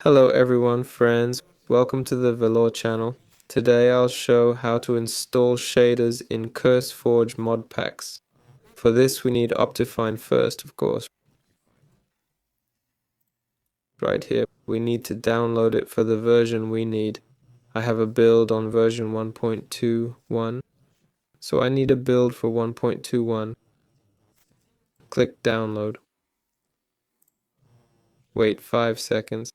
Hello everyone, friends. Welcome to the Velour channel. Today I'll show how to install shaders in CurseForge Modpacks. For this we need OptiFine first, of course. Right here, we need to download it for the version we need. I have a build on version 1.21, so I need a build for 1.21. Click download. Wait 5 seconds.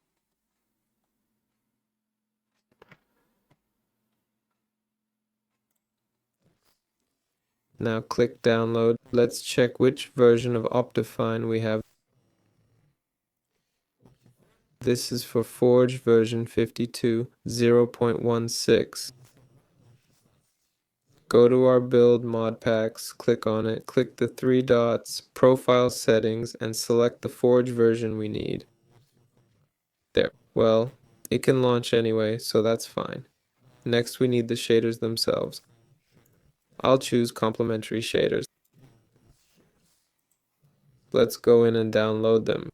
Now click download. Let's check which version of OptiFine we have. This is for Forge version 52, 0.16. Go to our build modpacks, click on it, click the three dots, profile settings, and select the Forge version we need. There. Well, it can launch anyway, so that's fine. Next we need the shaders themselves. I'll choose complementary shaders. Let's go in and download them.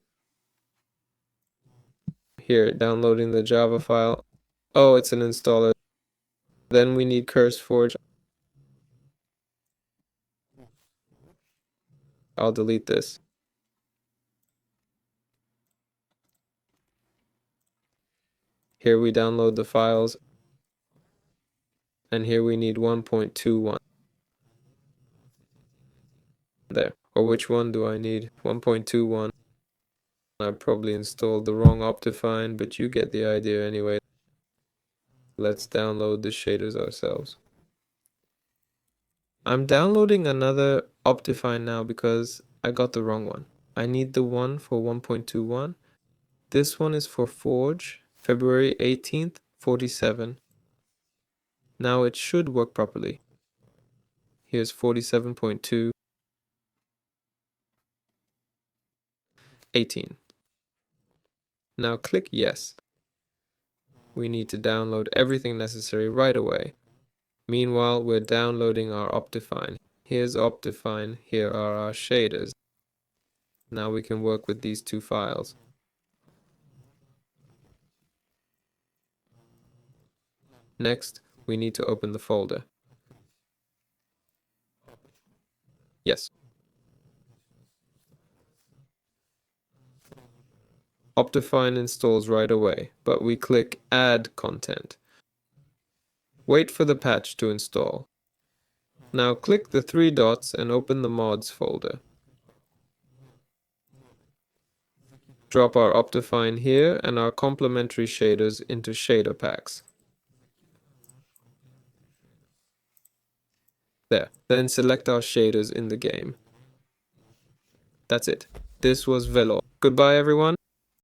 Here, downloading the Java file. Oh, it's an installer. Then we need CurseForge. I'll delete this. Here we download the files, and here we need 1.21. There. Or which one do I need? 1.21. I probably installed the wrong OptiFine, but you get the idea anyway. Let's download the shaders ourselves. I'm downloading another OptiFine now because I got the wrong one. I need the one for 1.21. This one is for Forge, February 18th, 47. Now it should work properly. Here's 47.2, 18. Now click yes. We need to download everything necessary right away. Meanwhile, we're downloading our OptiFine. Here's OptiFine, here are our shaders. Now we can work with these two files. Next, we need to open the folder. Yes. OptiFine installs right away, but we click Add Content. Wait for the patch to install. Now click the three dots and open the mods folder. Drop our OptiFine here and our complementary shaders into shader packs. There. Then select our shaders in the game. That's it. This was Velour. Goodbye everyone.